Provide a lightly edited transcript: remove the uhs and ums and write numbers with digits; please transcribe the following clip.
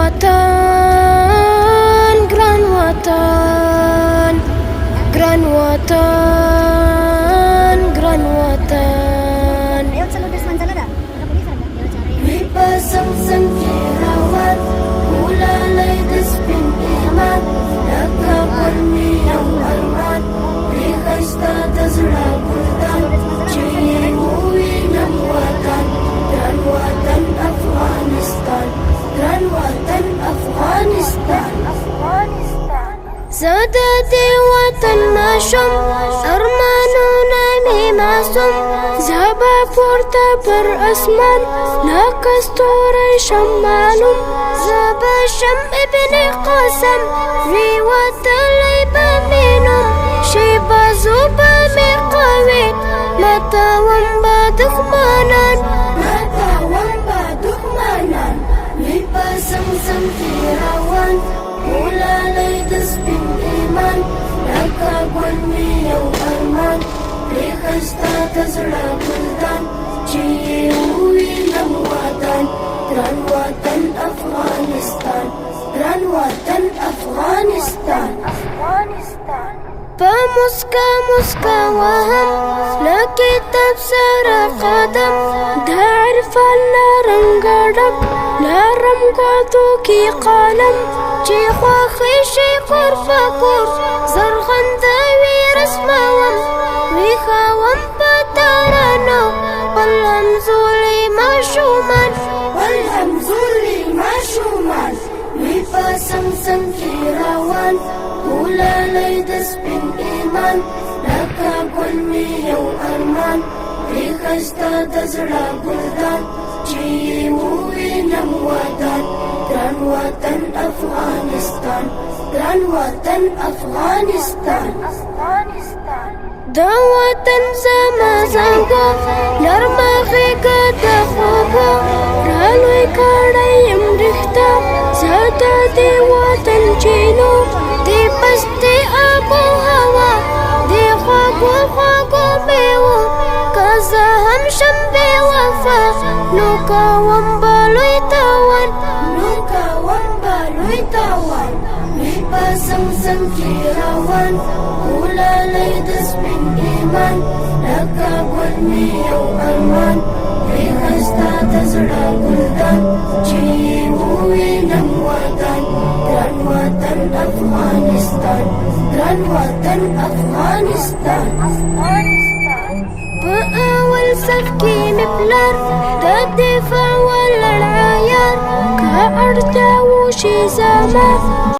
وطن ګران وطن ګران وطن ګران وطن وی په سمسم کې روان ولالای د سپین ایمان لکه ورمي او ارمان وی ښایسته د زړه ګلدان چې ووینم وطن ګران وطن افغانستان ګران وطن افغانستان زه د دې وطن ماشوم ارمانونه مې معصوم زه به پورته پر اسمان لکه ستوری شم معلوم زه به شم ابن قاسم وی وتلی به مې نوم شي بازو به مې قوي ماتوم به دښمنان وی په زمزم کې روان ولالای د سپین ایمان لکه ګل مې یو ارمان پرې ښایسته د زړه ګلدان چې ووینم وطن ګران وطن افغانستان ګران وطن افغانستان په مسکا مسکا وهم له کتاب سره قدم د عرفان رنګ ډک لرم ګوتو کې قلم چې خوښې شي کور فکور زرغندوي رسموم ویښوم په ترانو خپل همزولي ماشومان وی په سمسم کې روان ولالای د سپین ایمان لکه ګل مې یو ارمان پرې ښایسته د زړه ګلدان چې ووینم وطن ګران وطن افغانستان ګران وطن افغانستان د وطن زما زنګو نرمه غېږه د خوبو رالوی کړی یم رښتا زه د دې وطن چینو دې پستې آب و هوا دې خوږو خوږو میوو که زه هم شم بې وفا نو کوم به لوی تاوان وی په زمزم کې روان ولالای د سپین ایمان لکه ګل مې یو ارمان پرې ښایسته د زړه ګلدان چې ووینم وطن ګران وطن افغانستان ګران وطن افغانستان په اول صف کې مې پلار د دفاع ولاړ عیار که اړتیا وشي زما